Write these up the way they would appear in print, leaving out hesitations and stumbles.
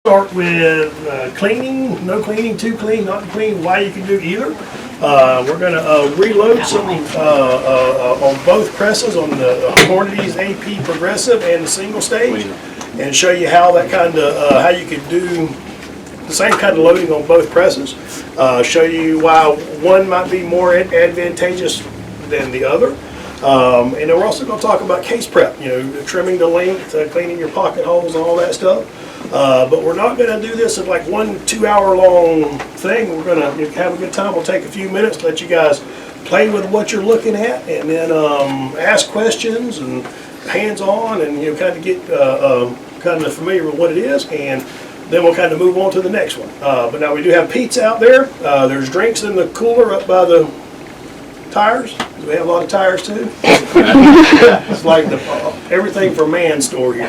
Start with cleaning, no cleaning, too clean, not clean, why you can do either. We're going to reload some on both presses on the Hornady's AP Progressive and the single stage, and show you how that kind of how you can do the same kind of loading on both presses. Show you why one might be more advantageous than the other. And then we're also going to talk about case prep, trimming the length, cleaning your pocket holes and all that stuff. But we're not going to do this in like 1-2 hour long thing. We're going to have a good time. We'll take a few minutes to let you guys play with what you're looking at, and then ask questions and hands-on, and kind of get kind of familiar with what it is, and then we'll kind of move on to the next one. But now we do have pizza out there. There's drinks in the cooler up by the tires. We have a lot of tires too. It's like the everything for man store here.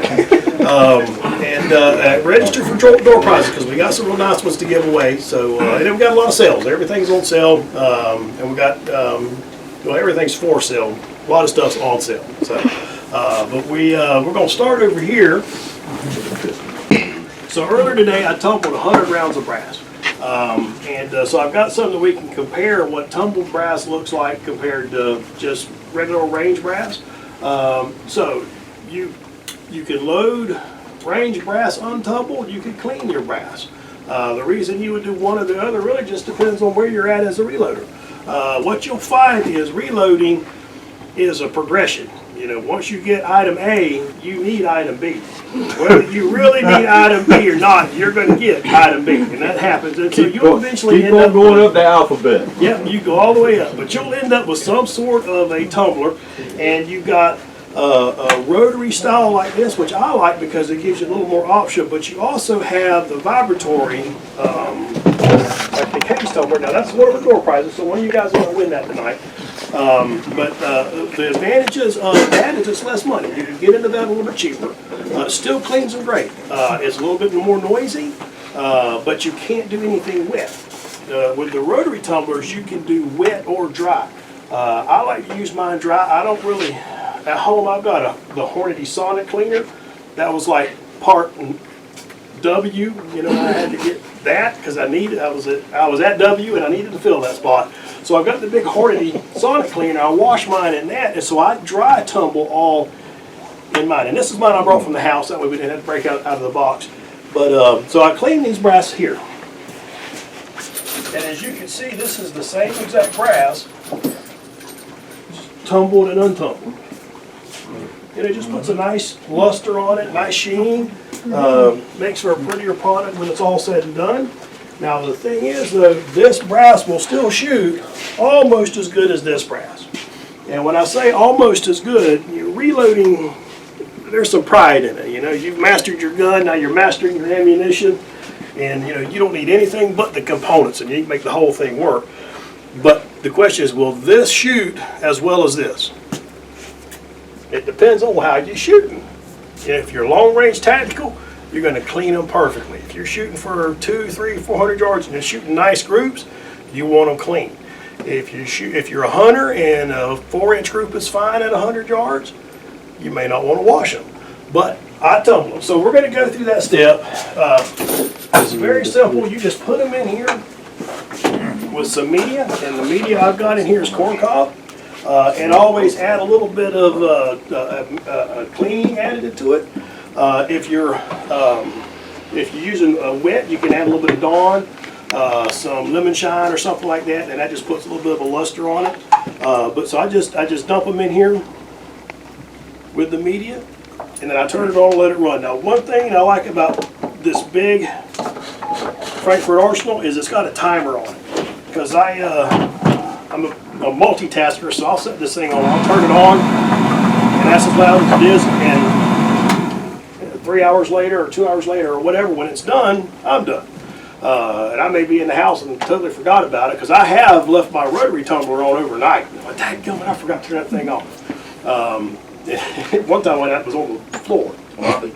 Register for door prizes because we got some real nice ones to give away. So and then we got a lot of sales. Everything's on sale, and we got everything's for sale. A lot of stuff's on sale. So, but we're going to start over here. So earlier today, I tumbled 100 rounds of brass. So I've got something that we can compare what tumbled brass looks like compared to just regular range brass. So you can load range brass untumbled, you can clean your brass. The reason you would do one or the other really just depends on where you're at as a reloader. What you'll find is reloading is a progression. Once you get item A, you need item B. Whether you really need item B or not, you're going to get item B, and that happens. And so you'll eventually end up going up the alphabet. Yep, you go all the way up, but you'll end up with some sort of a tumbler, and you've got a rotary style like this, which I like because it gives you a little more option. But you also have the vibratory, like the case tumbler. Now that's one of the door prizes, so one of you guys is going to win that tonight. But the advantages of that is it's less money. You can get into that a little bit cheaper. Still cleans them great. It's a little bit more noisy, but you can't do anything wet. With the rotary tumblers, you can do wet or dry. I like to use mine dry. I don't really, at home I've got the Hornady Sonic Cleaner. That was like part W, I had to get that because I was at W and I needed to fill that spot. So I've got the big Hornady Sonic Cleaner. I wash mine in that, and so I dry tumble all in mine. And this is mine I brought from the house, that way we didn't have to break out of the box. But so I clean these brass here. And as you can see, this is the same exact brass, tumbled and untumbled. And it just puts a nice luster on it, nice sheen. Makes for a prettier product when it's all said and done. Now the thing is though, this brass will still shoot almost as good as this brass. And when I say almost as good, you're reloading, there's some pride in it. You've mastered your gun, now you're mastering your ammunition. And you don't need anything but the components, and you can make the whole thing work. But the question is, will this shoot as well as this? It depends on how you're shooting. If you're long range tactical, you're going to clean them perfectly. If you're shooting for 200, 300, 400 yards and you're shooting nice groups, you want them clean. If you're a hunter and a 4-inch group is fine at 100 yards, you may not want to wash them. But I tumble them. So we're going to go through that step. It's very simple. You just put them in here with some media, and the media I've got in here is corn cob. And always add a little bit of cleaning additive to it. If you're using wet, you can add a little bit of Dawn, some lemon shine or something like that, and that just puts a little bit of a luster on it. So I just dump them in here with the media, and then I turn it on and let it run. Now one thing I like about this big Frankfurt Arsenal is it's got a timer on it, because I'm a multitasker, so I'll set this thing on, I'll turn it on, and that's as loud as it is, and 3 hours later or 2 hours later or whatever, when it's done, I'm done. And I may be in the house and totally forgot about it, because I have left my rotary tumbler on overnight. Dadgummit, I forgot to turn that thing off. One time when that was on the floor. Well,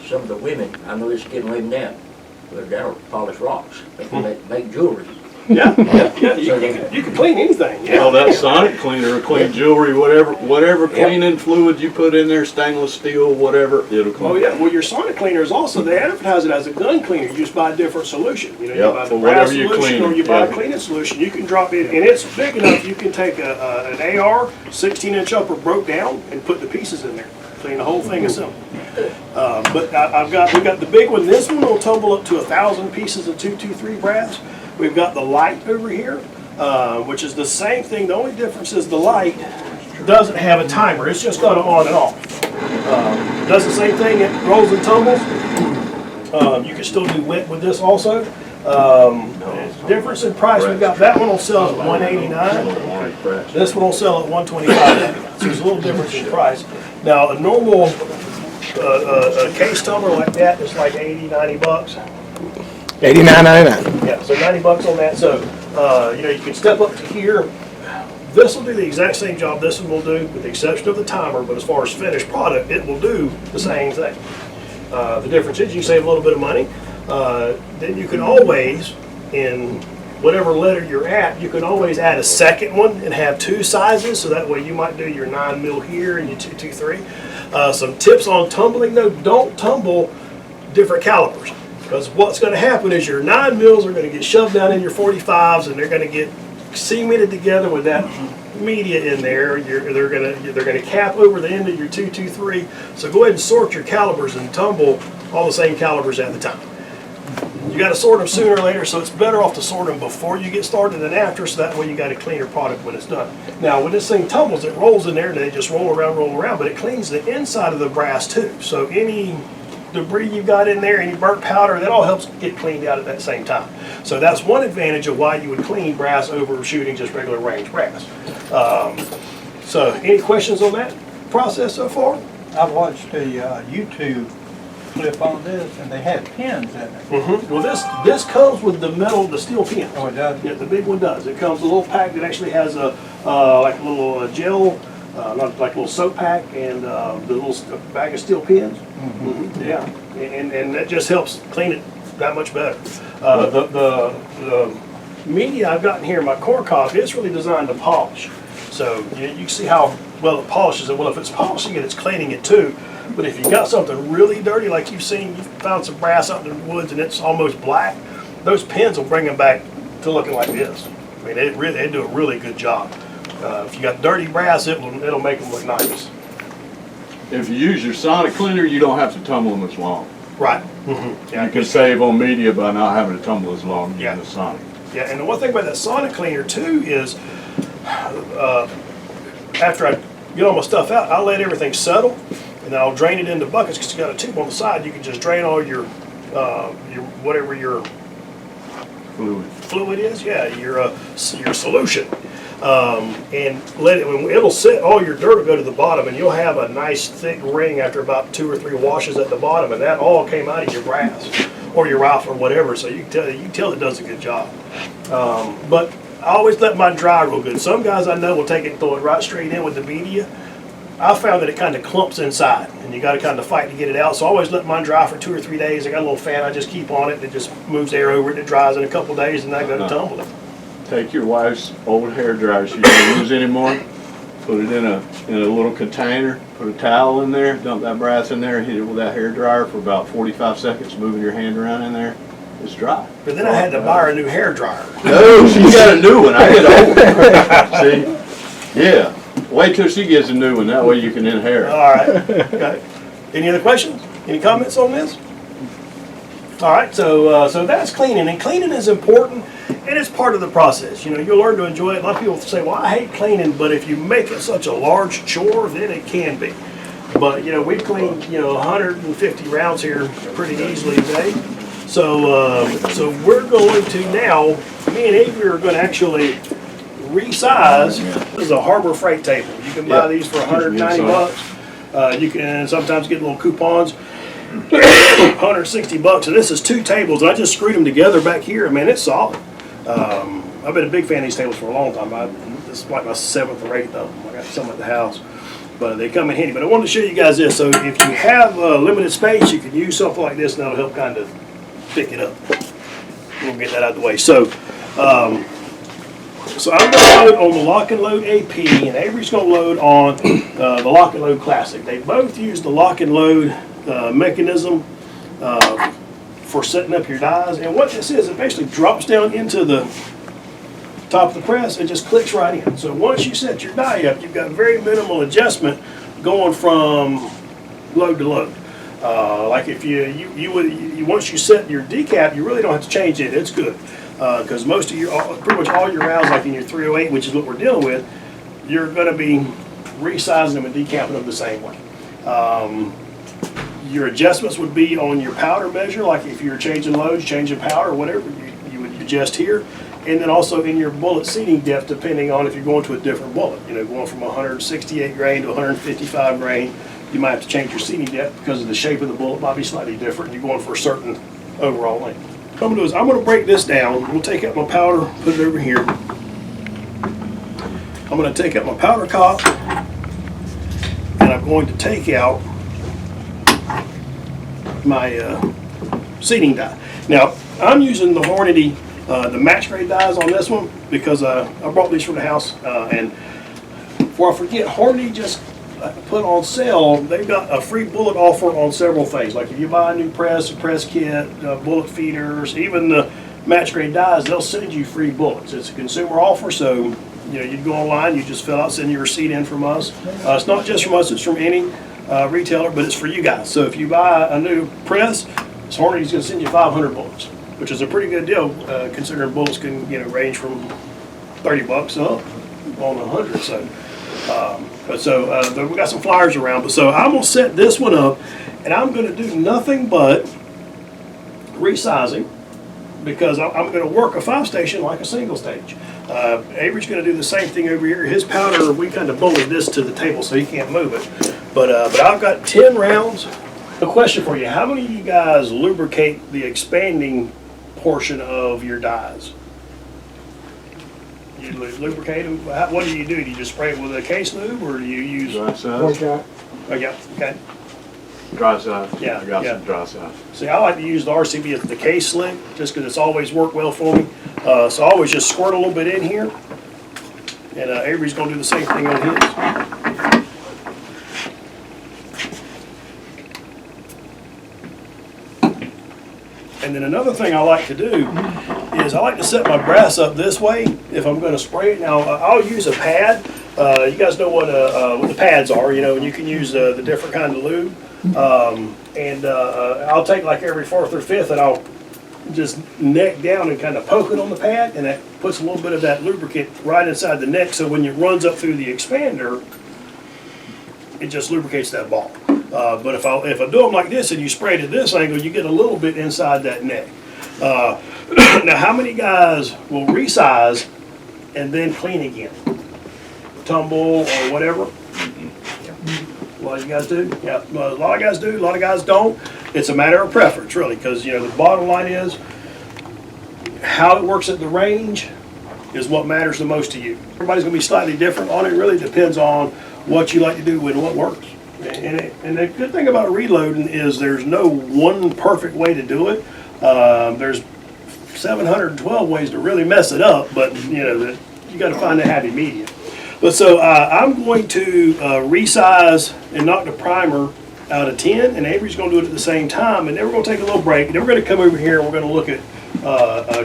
some of the women, I know this is getting away from that, but that'll polish rocks. They can make jewelry. Yeah, you can clean anything, yeah. Well, that sonic cleaner will clean jewelry, whatever cleaning fluid you put in there, stainless steel, whatever, it'll clean. Oh yeah, well your sonic cleaner is also, they advertise it as a gun cleaner. You just buy a different solution. You know, Yep, you buy the for brass whatever you solution clean, or you buy a yeah. cleaning solution. You can drop it, and it's big enough you can take an AR 16-inch upper broke down and put the pieces in there. Clean the whole thing is simple. But we got the big one. This one will tumble up to 1,000 pieces of 223 brass. We've got the light over here, which is the same thing. The only difference is the light doesn't have a timer. It's just got an on and off. Does the same thing. It rolls and tumbles. You can still do wet with this also. Difference in price. We've got that one will sell at $189. This one will sell at $125. So there's a little difference in price. Now a normal a case tumbler like that is like 80, 90 bucks. $89.99. Yeah, so 90 bucks on that. So, you know, you can step up to here. This will do the exact same job this one will do, with the exception of the timer, but as far as finished product, it will do the same thing. The difference is you save a little bit of money. Then you can always, in whatever letter you're at, you can always add a second one and have two sizes, so that way you might do your 9 mil here and your 223. Some tips on tumbling though, don't tumble different calibers. Because what's going to happen is your 9 mils are going to get shoved down in your 45s, and they're going to get cemented together with that media in there. They're going to cap over the end of your 223. So go ahead and sort your calibers and tumble all the same calibers at the time. You got to sort them sooner or later, so it's better off to sort them before you get started than after, so that way you got a cleaner product when it's done. Now when this thing tumbles, it rolls in there and they just roll around, but it cleans the inside of the brass too. So any debris you got in there, any burnt powder, that all helps get cleaned out at that same time. So that's one advantage of why you would clean brass over shooting just regular range brass. So any questions on that process so far? I watched a YouTube clip on this, and they had pins in it. Well, this comes with the steel pins. Oh, it does? Yeah, the big one does. It comes with a little pack that actually has a like a little gel, not like a little soap pack, and the little bag of steel pins. Yeah, and that just helps clean it that much better. The media I've got in here, my corn cob, it's really designed to polish. So you can see how well it polishes it. Well, if it's polishing it, it's cleaning it too. But if you got something really dirty, like you've seen, you found some brass out in the woods and it's almost black, those pins will bring them back to looking like this. I mean, they do a really good job. If you got dirty brass, it'll make them look nice. If you use your sonic cleaner, you don't have to tumble them as long. Right. You can save on media by not having to tumble as long using the sonic. Yeah, and the one thing about that sonic cleaner too is, after I get all my stuff out, I'll let everything settle, and then I'll drain it into buckets, because you got a tube on the side. You can just drain all your whatever your fluid is, yeah, your solution, and let it. It'll sit. All your dirt will go to the bottom, and you'll have a nice thick ring after about 2 or 3 washes at the bottom, and that all came out of your brass or your rifle or whatever. So you can tell it does a good job. But I always let mine dry real good. Some guys I know will take it and throw it right straight in with the media. I found that it kind of clumps inside, and you got to kind of fight to get it out. So I always let mine dry for 2 or 3 days. I got a little fan I just keep on it, and it just moves air over it, and it dries in a couple days, and then I go to tumble it. Take your wife's old hair dryer she doesn't use anymore, put it in a little container, put a towel in there, dump that brass in there, hit it with that hair dryer for about 45 seconds, moving your hand around in there. It's dry. But then I had to buy her a new hair dryer. No, she got a new one. I get old. See? Yeah. Wait till she gets a new one. That way you can inherit. All right. Okay. Any other questions? Any comments on this? All right. So that's cleaning, and cleaning is important, and it's part of the process. You know, you'll learn to enjoy it. A lot of people say, "Well, I hate cleaning," but if you make it such a large chore, then it can be. But you know, we clean 150 rounds here pretty easily a day. So we're going to now. Me and Avery are going to actually resize. This is a Harbor Freight table. You can buy these for 190 bucks. You can sometimes get little coupons, 160 bucks. And this is 2 tables. I just screwed them together back here. I mean, it's solid. I've been a big fan of these tables for a long time. This is like my 7th or 8th of them. I got some at the house, but they come in handy. But I wanted to show you guys this. So if you have limited space, you can use something like this, and that'll help kind of pick it up. We'll get that out of the way. So So I'm gonna load on the Lock and Load AP, and Avery's gonna load on the Lock and Load Classic. They both use the Lock and Load mechanism for setting up your dies. And what this is, it basically drops down into the top of the press and just clicks right in. So once you set your die up, you've got very minimal adjustment going from load to load. Like if once you set your decap, you really don't have to change it. It's good because most of pretty much all your rounds, like in your 308, which is what we're dealing with, you're going to be resizing them and decapping them the same way. Your adjustments would be on your powder measure, like if you're changing loads, changing powder, or whatever, you would adjust here. And then also in your bullet seating depth, depending on if you're going to a different bullet. You know, going from 168 grain to 155 grain, you might have to change your seating depth because of the shape of the bullet might be slightly different. You're going for a certain overall length. What I'm going to do is I'm going to break this down. We'll take out my powder, put it over here. I'm going to take out my powder cop, and I'm going to take out my seating die. Now, I'm using the Hornady, the match grade dies on this one because I brought these from the house. And before I forget, Hornady just put on sale, they've got a free bullet offer on several things. Like if you buy a new press, a press kit, bullet feeders, even the match grade dies, they'll send you free bullets. It's a consumer offer, so you know, you'd go online, you just fill out, send your receipt in from us. It's not just from us, it's from any retailer, but it's for you guys. So if you buy a new press, Hornady's going to send you 500 bullets, which is a pretty good deal considering bullets can range from $30 up on 100. So we got some flyers around. But so I'm gonna set this one up, and I'm gonna do nothing but resizing because I'm gonna work a 5-station like a single stage. Avery's gonna do the same thing over here. His powder, we kind of bolted this to the table so he can't move it. But I've got 10 rounds. A question for you: how many of you guys lubricate the expanding portion of your dies? You lubricate them? What do? Do you just spray it with a case lube, or do you use? Dry size? Oh yeah, okay. Dry size. Yeah, I got yeah. some dry size. See, I like to use the RCB as the case slick, just because it's always worked well for me. So I always just squirt a little bit in here, and Avery's going to do the same thing on his. And then another thing I like to do is I like to set my brass up this way if I'm going to spray it. Now I'll use a pad. You guys know what the pads are, and you can use the different kind of lube. I'll take like every 4th or 5th, and I'll just neck down and kind of poke it on the pad, and that puts a little bit of that lubricant right inside the neck. So when it runs up through the expander, it just lubricates that ball. But if I do them like this and you spray it at this angle, you get a little bit inside that neck. Now, how many guys will resize and then clean again? Tumble or whatever? A lot of you guys do? Yeah, a lot of guys do, a lot of guys don't. It's a matter of preference, really, because the bottom line is how it works at the range is what matters the most to you. Everybody's going to be slightly different on it. It really depends on what you like to do and what works. And the good thing about reloading is there's no one perfect way to do it. There's 712 ways to really mess it up, but you got to find a happy medium. But so I'm going to resize and knock the primer out of 10, and Avery's going to do it at the same time. And then we're going to take a little break, and then we're going to come over here and we're going to look at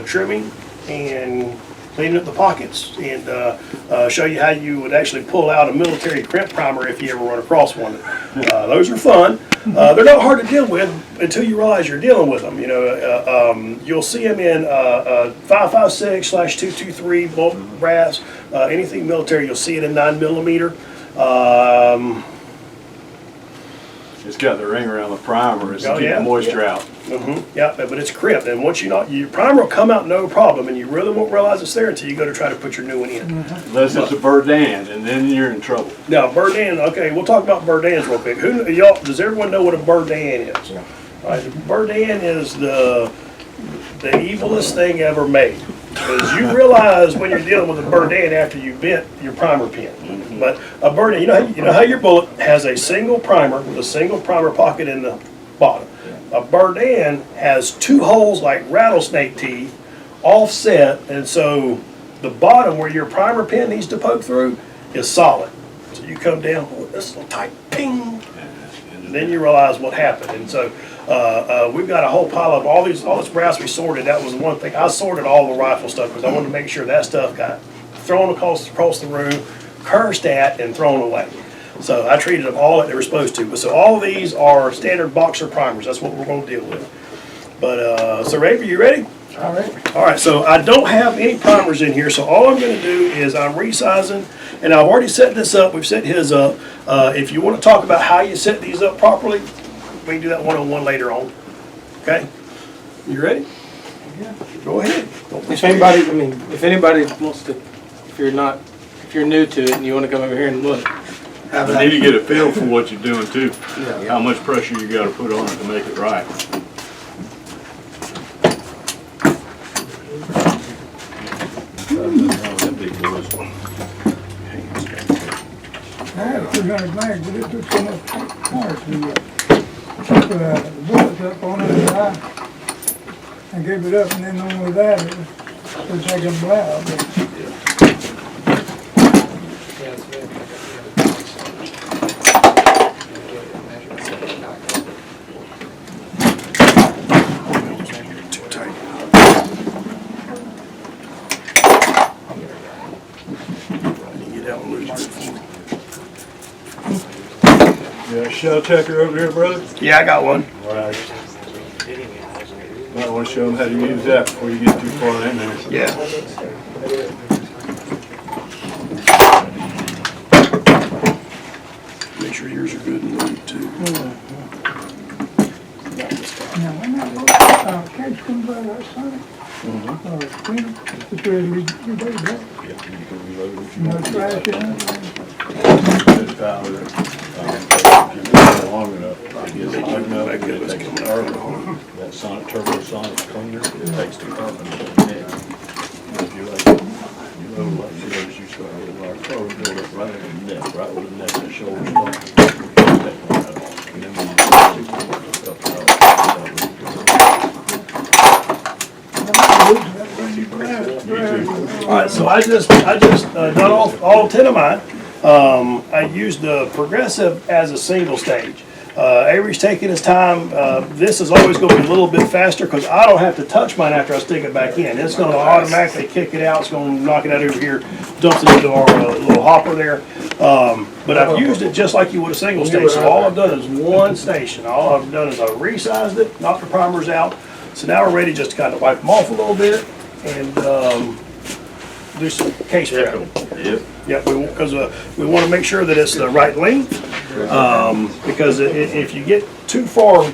trimming and cleaning up the pockets, and show you how you would actually pull out a military crimp primer if you ever run across one. Those are fun. They're not hard to deal with until you realize you're dealing with them. You'll see them in 5.56/223 bulk brass. Anything military, you'll see it in 9mm. It's got the ring around the primer. It's to keep the moisture out. Yeah, but it's crimped, and once your primer will come out no problem, and you really won't realize it's there until you go to try to put your new one in. Unless it's a Burdan, and then you're in trouble. Now, Burdan, okay, we'll talk about Burdans real quick. Y'all, does everyone know what a Burdan is? Yeah. All right, Burdan is the evilest thing ever made. Because you realize when you're dealing with a Burdan after you bent your primer pin. But a Burdan, you know how your bullet has a single primer with a single primer pocket in the bottom. A Burdan has 2 holes like rattlesnake teeth offset, and so the bottom where your primer pin needs to poke through is solid. So you come down, oh, this little tight ping, and then you realize what happened. And so we've got a whole pile of all this brass we sorted. That was one thing. I sorted all the rifle stuff because I wanted to make sure that stuff got thrown across the room, cursed at, and thrown away. So I treated them all like they were supposed to. But so all of these are standard boxer primers. That's what we're going to deal with. But so Rafe, are you ready? All right. All right, so I don't have any primers in here, so all I'm going to do is I'm resizing, and I've already set this up. We've set his up. If you want to talk about how you set these up properly, we can do that one-on-one later on. Okay? You ready? Yeah. Go ahead. If anybody wants to, if you're new to it and you want to come over here and look, have I need to get a feel for what you're doing too. Yeah. How much pressure you gotta put on it to make it right. I had a 300 mag, but it took so much power to put the bullets up on it, and I gave it up, and then only that, it was taking them loud. Too tight. I need to get out and lose it. You got a shell checker over here, brother? Yeah, I got one. Right. Might wanna show them how to use that before you get too far in there. Yeah. Make sure yours are good and loaded too. Now, when that cage comes out of that side, cleaner, it's ready to reload that. No trash in it. This valve there, if you leave it long enough, it gets hot enough, it takes the carbon, that sonic turbo sonic cleaner, it takes the carbon out of the neck. If you like, you load like yours, you start with like carbon build up right in the neck, right where the neck and the shoulders are. And then when you All right, so I just done all 10 of mine. I used the Progressive as a single stage. Avery's taking his time. This is always going to be a little bit faster because I don't have to touch mine after I stick it back in. It's going to automatically kick it out. It's going to knock it out over here, dumps it into our little hopper there. But I've used it just like you would a single station. So all I've done is one station. All I've done is I resized it, knocked the primers out. So now we're ready just to kind of wipe them off a little bit and do some case prep. Yep. Yeah, because we want to make sure that it's the right length. Because if you get too far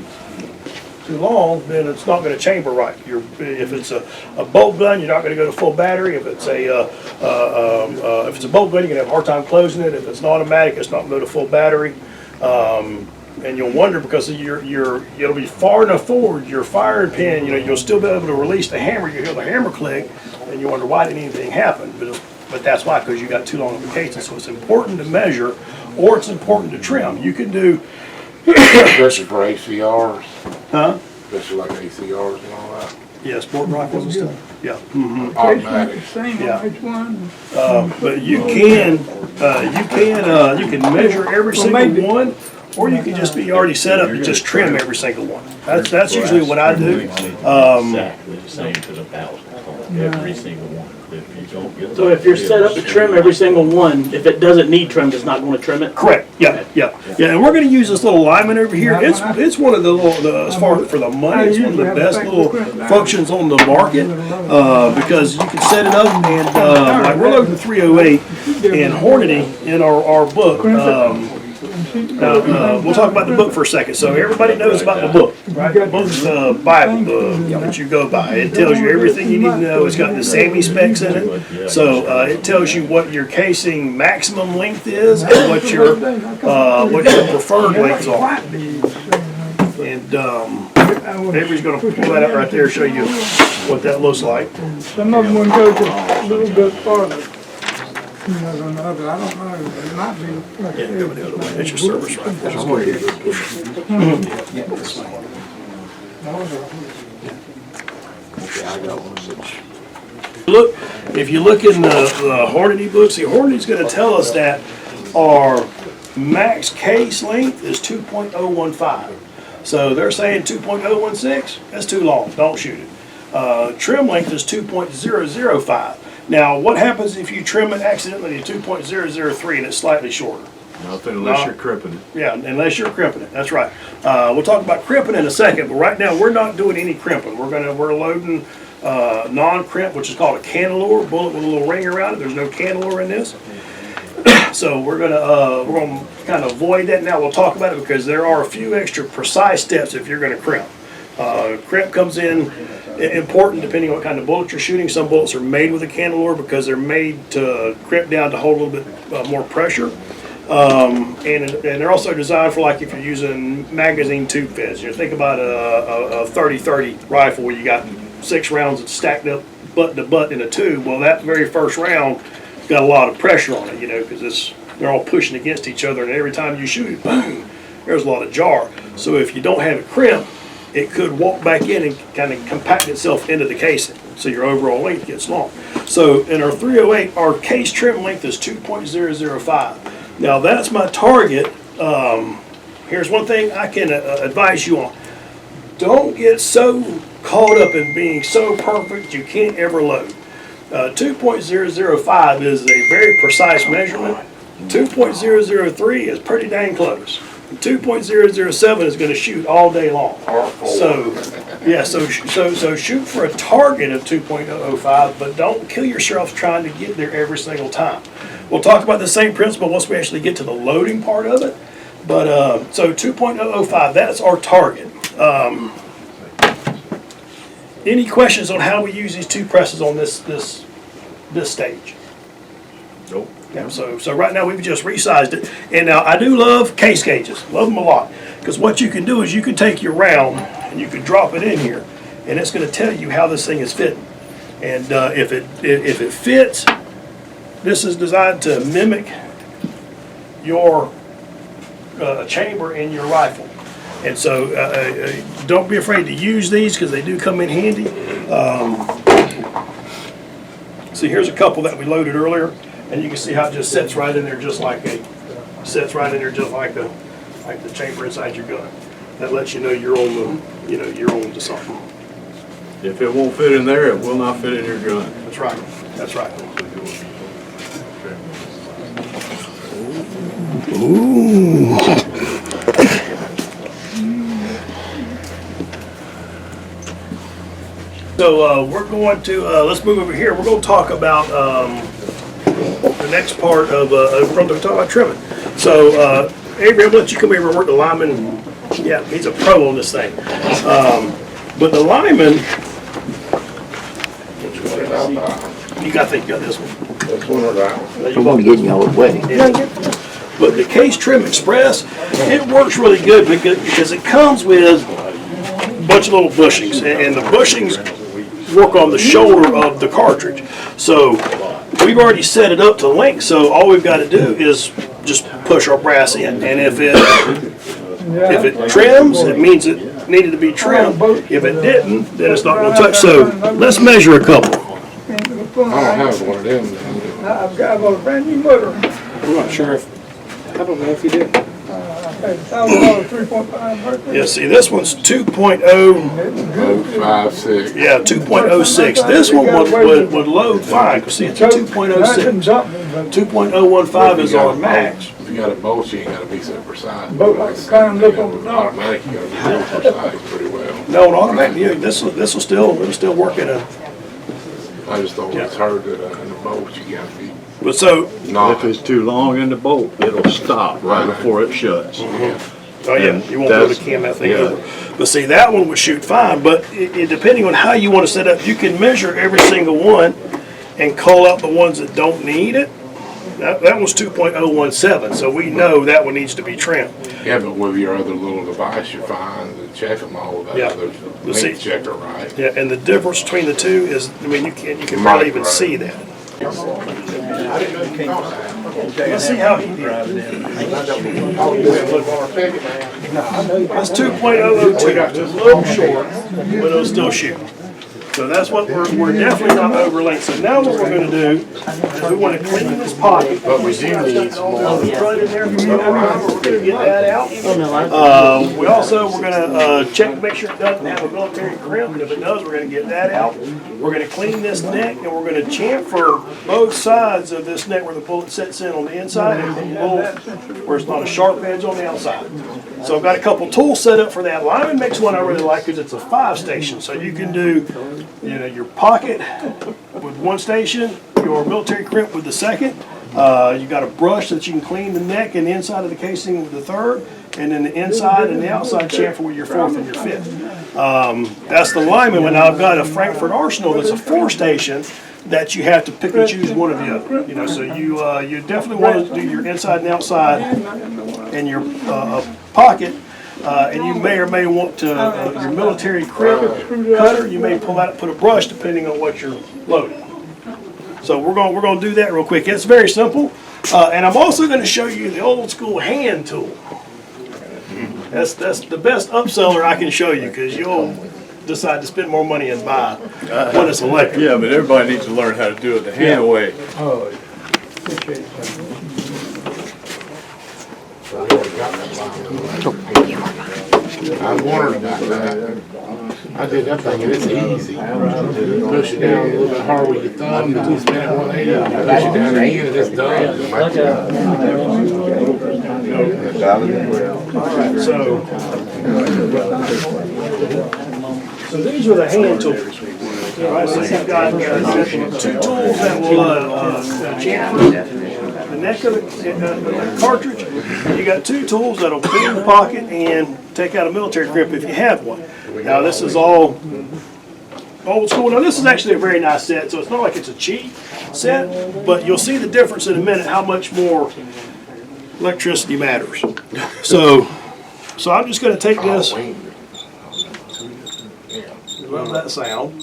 too long, then it's not going to chamber right. If it's a bolt gun, you're not going to go to full battery. If it's a bolt gun, you're going to have a hard time closing it. If it's an automatic, it's not going to go to full battery. And you'll wonder because it'll be far enough forward, your firing pin, you'll still be able to release the hammer. You hear the hammer click, and you wonder why didn't anything happen. But that's why, because you got too long of a casing. So it's important to measure, or it's important to trim. You can do, This is for ACRs, huh? this is like ACRs and all that. Yeah, sport rifles and stuff. Yeah. Case Automatic. the same Yeah. on each one. But you can measure every single one, or you can just be already set up and just trim every single one. That's usually what I do. Exactly the same to the thousand, every single one. If you don't get. So if you're set up to trim every single one, if it doesn't need trimmed, it's not going to trim it? Correct. Yeah. And we're going to use this little alignment over here. It's one of as far for the money, it's one of the best little functions on the market because you can set it up and like we're loading the 308 and Hornady in our book. We'll talk about the book for a second. So everybody knows about the book, right? The book's the Bible that you go by. It tells you everything you need to know. It's got the SAMI specs in it. So it tells you what your casing maximum length is and what your preferred lengths are. And Avery's going to pull that up right there and show you what that looks like. Some of them would go just a little bit farther. Than others. I don't know, it might be. Like Yeah, go the other way. That's your service right there. Okay, I got one. Look, if you look in the Hornady books, the Hornady's gonna tell us that our max case length is 2.015. So they're saying 2.016, that's too long, don't shoot it. Trim length is 2.005. Now, what happens if you trim it accidentally to 2.003 and it's slightly shorter? Nothing unless you're crimping it. Yeah, unless you're crimping it, that's right. We'll talk about crimping in a second, but right now, we're not doing any crimping. We're loading non-crimp, which is called a cantilure, bullet with a little ring around it. There's no cantilure in this. So we're gonna kind of avoid that now. We'll talk about it because there are a few extra precise steps if you're gonna crimp. Crimp comes in important depending on what kind of bullet you're shooting. Some bullets are made with a cantilure because they're made to crimp down to hold a little bit more pressure. And they're also designed for, like, if you're using magazine tube feds. You know, think about a 30-30 rifle where you got 6 rounds that's stacked up butt to butt in a tube. Well, that very first round got a lot of pressure on it, you know, because they're all pushing against each other, and every time you shoot it, boom, there's a lot of jar. So if you don't have it crimped, it could walk back in and kind of compact itself into the casing, so your overall length gets long. So in our 308, our case trim length is 2.005. Now that's my target. Here's one thing I can advise you on. Don't get so caught up in being so perfect you can't ever load. 2.005 is a very precise measurement. 2.003 is pretty dang close. 2.007 is going to shoot all day long. So, yeah, so shoot for a target of 2.005, but don't kill yourself trying to get there every single time. We'll talk about the same principle once we actually get to the loading part of it. But so 2.005, that's our target. Any questions on how we use these two presses on this stage? Nope. Yeah, so right now we've just resized it. And now I do love case gauges, love them a lot. Because what you can do is you can take your round and you can drop it in here, and it's going to tell you how this thing is fitting. And if it fits, this is designed to mimic your chamber in your rifle. And so don't be afraid to use these because they do come in handy. See, here's a couple that we loaded earlier, and you can see how it just sits right in there, just like the chamber inside your gun. That lets you know you're on you're on to something. If it won't fit in there, it will not fit in your gun. That's right. That's right. So we're going to, let's move over here. We're going to talk about the next part of, we're going to talk about trimming. So Avery, I'm going to let you come over and work the lineman. Yeah, he's a pro on this thing. But the lineman, I think you got this one. That's one of that. I'm gonna get you all the way. But the Case Trim Express, it works really good because it comes with a bunch of little bushings, and the bushings work on the shoulder of the cartridge. So we've already set it up to length, so all we've got to do is just push our brass in. And if it trims, it means it needed to be trimmed. If it didn't, then it's not going to touch. So let's measure a couple. I don't have one of them. I've got a brand new motor. I'm not sure if, I don't know if you did. $1,000, 3.5 birthday. Yeah, see, this one's 2.0. 056. Yeah, 2.06. This one would load fine, because see, it's a 2.06. 2.015 is our max. If you got a bolt, you ain't gotta be so precise. Bolt like a kind of look on the top. Automatic, you gotta be real precise pretty well. No, an automatic, yeah, this will still work in a. I just always heard that in the bolt, you gotta be But so, If it's too long in the bolt, it'll stop right before it shuts. oh yeah, you won't be able to cam that thing over. But see, that one would shoot fine, but depending on how you want to set up, you can measure every single one and call out the ones that don't need it. That one's 2.017, so we know that one needs to be trimmed. Yeah, but with your other little device, you're fine to check them all with that Yeah. other Let's see. link checker, right? Yeah, and the difference between the two is, I mean, you can barely even see that. Let's see how he did. That's 2.002, just a little short, but it'll still shoot. So that's what we're definitely not overlaying. So now what we're gonna do is we wanna clean this pocket. But we do need some more. Front in there, we're gonna get that out. We also, we're gonna check to make sure it doesn't have a military crimp, and if it does, we're gonna get that out. We're gonna clean this neck, and we're gonna chamfer both sides of this neck where the bullet sets in on the inside and the bullet where it's not a sharp edge on the outside. So I've got a couple tools set up for that. Lyman makes one I really like because it's a 5-station, so you can do, you know, your pocket with one station, your military crimp with the second. You got a brush that you can clean the neck and the inside of the casing with the third, and then the inside and the outside chamfer with your fourth and your fifth. That's the Lyman one. Now I've got a Frankfurt Arsenal that's a 4-station that you have to pick and choose one or the other. You know, so you definitely want to do your inside and outside and your pocket. And you may or may want to your military crimp cutter. You may pull out and put a brush depending on what you're loading. So we're going to do that real quick. It's very simple. And I'm also going to show you the old school hand tool. That's the best upseller I can show you because you'll decide to spend more money and buy one that's electric. Yeah, but everybody needs to learn how to do it the hand way. Oh, appreciate it. I was wondering about that. I did that thing and it's easy. Push it down a little bit hard with your thumb and you spin it 180. Push it down again and it's done. So these are the hand tools. All right, so you've got 2 tools that will chamfer the neck of the cartridge. You got 2 tools that'll clean the pocket and take out a military crimp if you have one. Now this is all old school. Now this is actually a very nice set, so it's not like it's a cheap set, but you'll see the difference in a minute how much more electricity matters. So I'm just going to take this. Love that sound.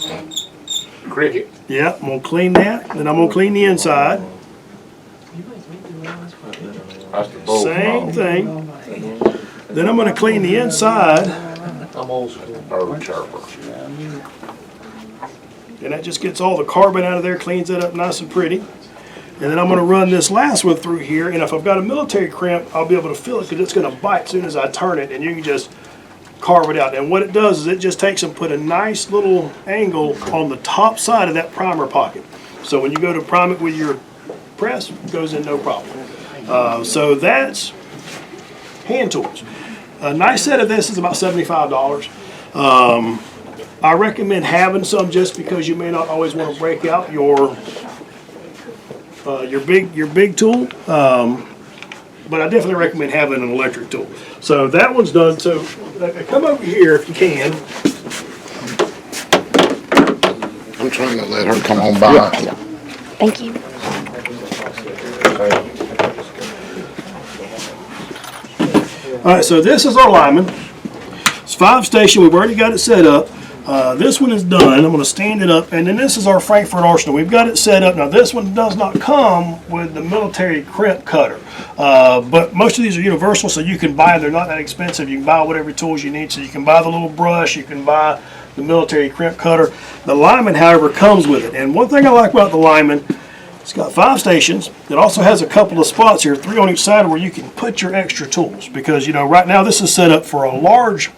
Cricket. Yeah, I'm going to clean that. Then I'm going to clean the inside. That's the bolt. Same thing. Then I'm going to clean the inside. Herb chirper. And that just gets all the carbon out of there, cleans it up nice and pretty. And then I'm going to run this last one through here. And if I've got a military crimp, I'll be able to feel it because it's going to bite as soon as I turn it. And you can just carve it out. And what it does is it just takes and put a nice little angle on the top side of that primer pocket. So when you go to prime it with your press, it goes in no problem. So that's hand tools. A nice set of this is about $75. I recommend having some just because you may not always want to break out your big tool. But I definitely recommend having an electric tool. So that one's done. So come over here if you can. I'm trying to let her come on by. Thank you. All right, so this is our Lyman. It's 5-station. We've already got it set up. This one is done. I'm going to stand it up. And then this is our Frankfurt Arsenal. We've got it set up. Now, this one does not come with the military crimp cutter. But most of these are universal, so you can buy them. They're not that expensive. You can buy whatever tools you need. So you can buy the little brush. You can buy the military crimp cutter. The Lyman, however, comes with it. And one thing I like about the Lyman, it's got 5 stations. It also has a couple of spots here, 3 on each side, where you can put your extra tools. Because, you know, right now this is set up for a large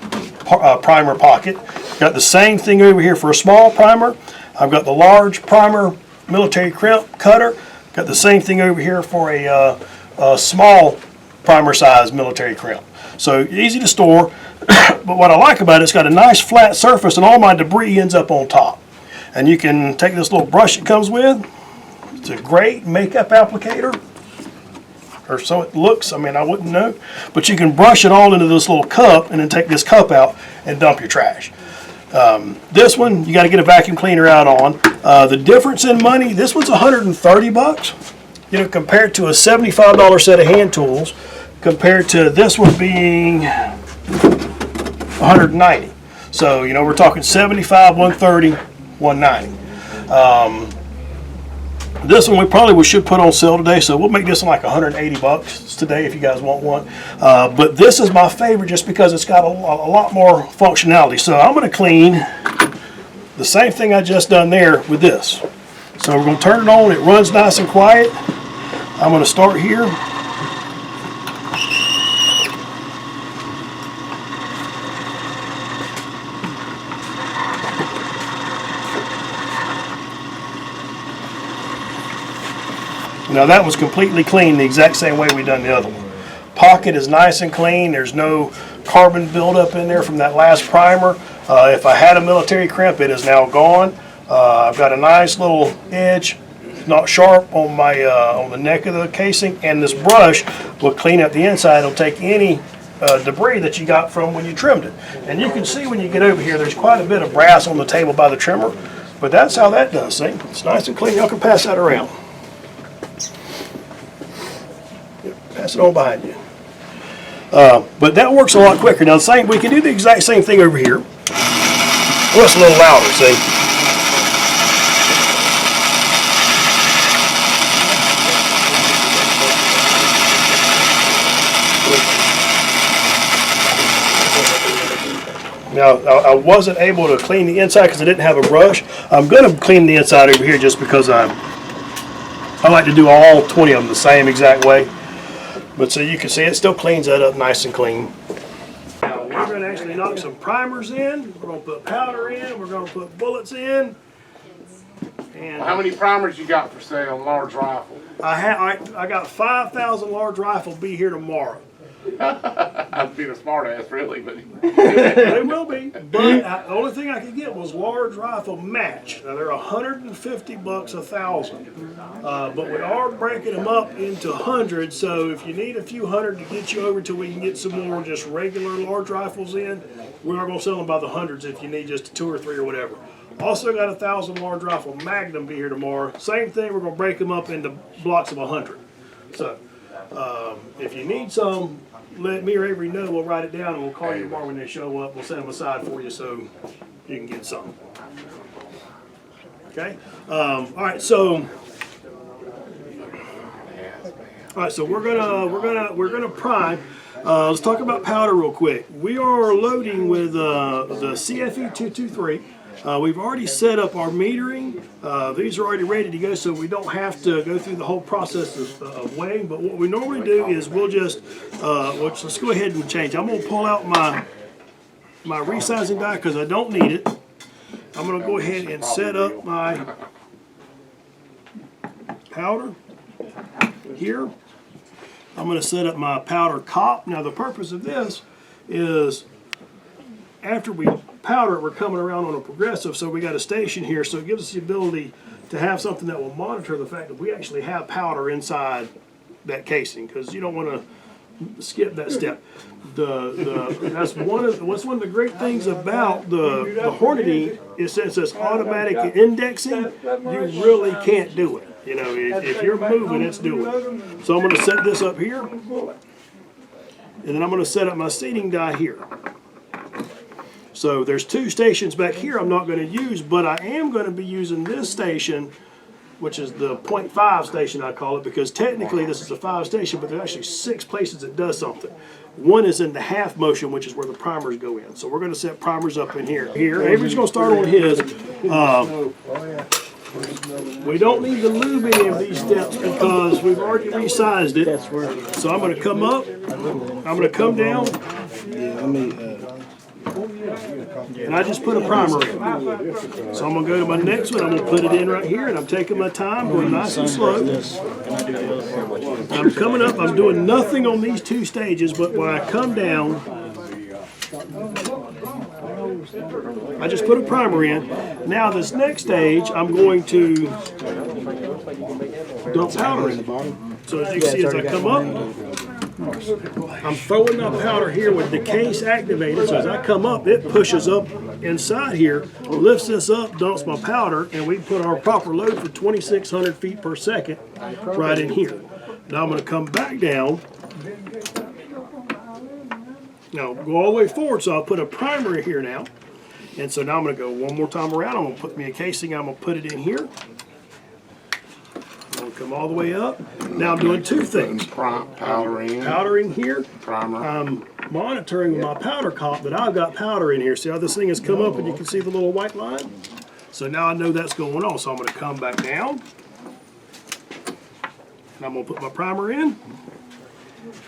primer pocket. Got the same thing over here for a small primer. I've got the large primer military crimp cutter. Got the same thing over here for a small primer size military crimp. So easy to store. But what I like about it, it's got a nice flat surface and all my debris ends up on top. And you can take this little brush it comes with. It's a great makeup applicator, or so it looks. I mean, I wouldn't know, but you can brush it all into this little cup and then take this cup out and dump your trash. This one, you got to get a vacuum cleaner out on. The difference in money, this one's $130, you know, compared to a $75 set of hand tools, compared to this one being $190. So, you know, we're talking $75, $130, $190. This one we probably should put on sale today, so we'll make this one like $180 today if you guys want one. But this is my favorite just because it's got a lot more functionality. So I'm going to clean the same thing I just done there with this. So we're going to turn it on. It runs nice and quiet. I'm going to start here. Now that was completely clean, the exact same way we done the other one. Pocket is nice and clean. There's no carbon buildup in there from that last primer. If I had a military crimp, it is now gone. I've got a nice little edge, not sharp on my on the neck of the casing, and this brush will clean up the inside. It'll take any debris that you got from when you trimmed it. And you can see when you get over here, there's quite a bit of brass on the table by the trimmer, but that's how that does. See, it's nice and clean. Y'all can pass that around. Pass it on behind you. But that works a lot quicker. Now, we can do the exact same thing over here. Oh, it's a little louder, see? Now, I wasn't able to clean the inside because I didn't have a brush. I'm going to clean the inside over here just because I like to do all 20 of them the same exact way. But so you can see it still cleans that up nice and clean. Now we're going to actually knock some primers in. We're going to put powder in. We're going to put bullets in. And How many primers you got for sale on large rifle? I got 5,000 large rifle be here tomorrow. I'd be a smart ass, really, but They will be. But the only thing I could get was large rifle match. Now they're $150 1,000. But we are breaking them up into hundreds. So if you need a few hundred to get you over till we can get some more just regular large rifles in, we are going to sell them by the hundreds if you need just 2 or 3 or whatever. Also got 1,000 large rifle Magnum be here tomorrow. Same thing. We're going to break them up into blocks of 100. So if you need some, let me or Avery know. We'll write it down and we'll call you tomorrow when they show up. We'll set them aside for you so you can get some. Okay. All right. So we're gonna prime. Let's talk about powder real quick. We are loading with the CFE 223. We've already set up our metering. These are already ready to go, so we don't have to go through the whole process of weighing. But what we normally do is we'll just, let's go ahead and change. I'm going to pull out my resizing die because I don't need it. I'm going to go ahead and set up my powder here. I'm going to set up my powder cop. Now the purpose of this is after we powder it, we're coming around on a progressive, so we got a station here, so it gives us the ability to have something that will monitor the fact that we actually have powder inside that casing, because you don't want to skip that step. That's one of the great things about the Hornady is since it's automatic indexing, you really can't do it. You know, if you're moving, it's doing it. So I'm going to set this up here, and then I'm going to set up my seating die here. So there's 2 stations back here I'm not going to use, but I am going to be using this station, which is the 0.5 station I call it, because technically this is a 5 station, but there's actually 6 places it does something. One is in the half motion, which is where the primers go in. So we're going to set primers up in here. Avery's going to start on his. We don't need to lube any of these steps because we've already resized it. So I'm going to come up, I'm going to come down, and I just put a primer in. So I'm going to go to my next one, I'm going to put it in right here, and I'm taking my time, going nice and slow. I'm coming up, I'm doing nothing on these 2 stages, but when I come down, I just put a primer in. Now this next stage, I'm going to dump powder in the bottom. So as you can see, as I come up, I'm throwing my powder here with the case activated. So as I come up, it pushes up inside here, lifts this up, dumps my powder, and we put our proper load for 2,600 feet per second right in here. Now I'm going to come back down. Now go all the way forward, so I'll put a primer here now. And so now I'm going to go one more time around. I'm going to put me a casing, I'm going to put it in here. I'm going to come all the way up. Now I'm doing 2 things. Powdering here. Primer. I'm monitoring with my powder cop that I've got powder in here. See how this thing has come up and you can see the little white line? So now I know that's going on, so I'm gonna come back down. And I'm gonna put my primer in.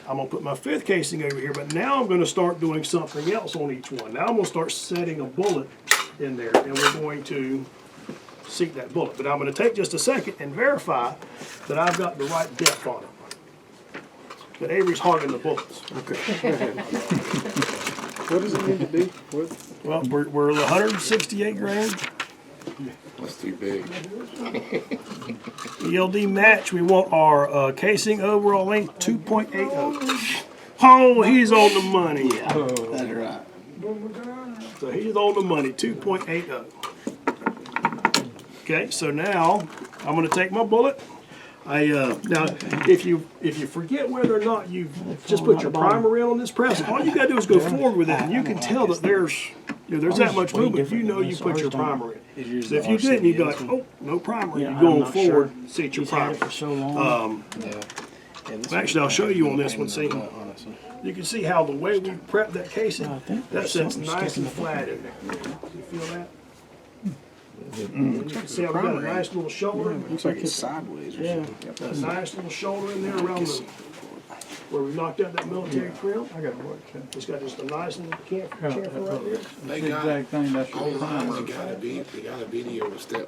I'm gonna put my 5th casing over here, but now I'm gonna start doing something else on each one. Now I'm gonna start setting a bullet in there, and we're going to seat that bullet. But I'm gonna take just a second and verify that I've got the right depth on it. But Avery's hogging the bullets. What does it need to be? What? Well, we're 168 grain. That's too big. ELD match, we want our casing overall length 2.80. Oh, he's on the money. That's right. So he's on the money, 2.80. Okay, so now I'm going to take my bullet. Now, if you forget whether or not you've just put your primer in on this press, all you got to do is go forward with it, and you can tell that there's that much movement if you know you put your primer in. So if you didn't, you'd be like, oh, no primer. You're going forward, seat your primer. For so long. Actually, I'll show you on this one. See, you can see how the way we prep that casing, that sits nice and flat in there. You feel that? And you can see I've got a nice little shoulder. Looks like it's sideways or something. Got a nice little shoulder in there around where we knocked out that military trim. I gotta watch that. It's got just a nice little chamfer right there. They The got exact thing, that's what online. primer. They got a video of step